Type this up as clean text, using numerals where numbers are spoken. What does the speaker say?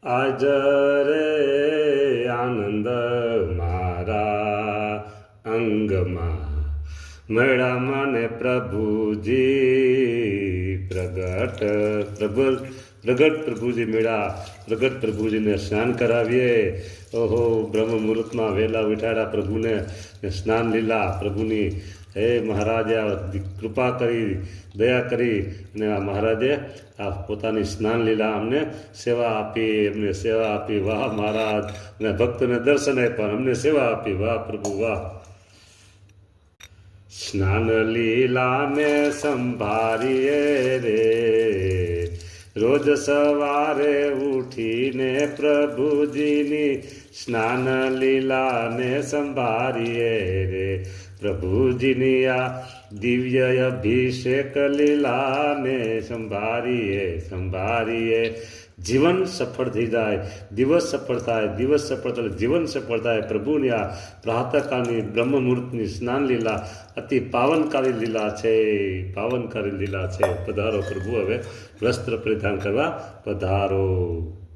આજ રે આનંદ મારા અંગમાં મળ્યા મને પ્રભુજી પ્રગટ પ્રભુજી મળ્યા. પ્રગટ પ્રભુજીને સ્નાન કરાવીએ. ઓહો, બ્રહ્મ મુહૂર્તમાં વહેલા ઉઠાડ્યા પ્રભુને સ્નાન લીલા પ્રભુની. હે મહારાજે કૃપા કરી, દયા કરી અને આ મહારાજે આ પોતાની સ્નાન લીલા અમને સેવા આપી, અમને સેવા આપી. વાહ મહારાજ! અને ભક્તોને દર્શન આપ્યા, અમને સેવા આપી. વાહ પ્રભુ વાહ! સ્નાન લીલાને સંભાળીએ રે, રોજ સવારે ઉઠીને પ્રભુજીની સ્નાન લીલાને સંભાળીએ રે. પ્રભુજીની આ દિવ્ય અભિષેક લીલાને સંભાળીએ. જીવન સફળ થઈ જાય, દિવસ સફળ થાય, દિવસ સફળ થાય, જીવન સફળ થાય. પ્રભુની આ પ્રાતઃકાળની બ્રહ્મ મુહૂર્તની સ્નાન લીલા અતિ પાવનકારી લીલા છે, પાવનકારી લીલા છે. પધારો પ્રભુ, હવે વસ્ત્ર પરિધાન કરવા પધારો.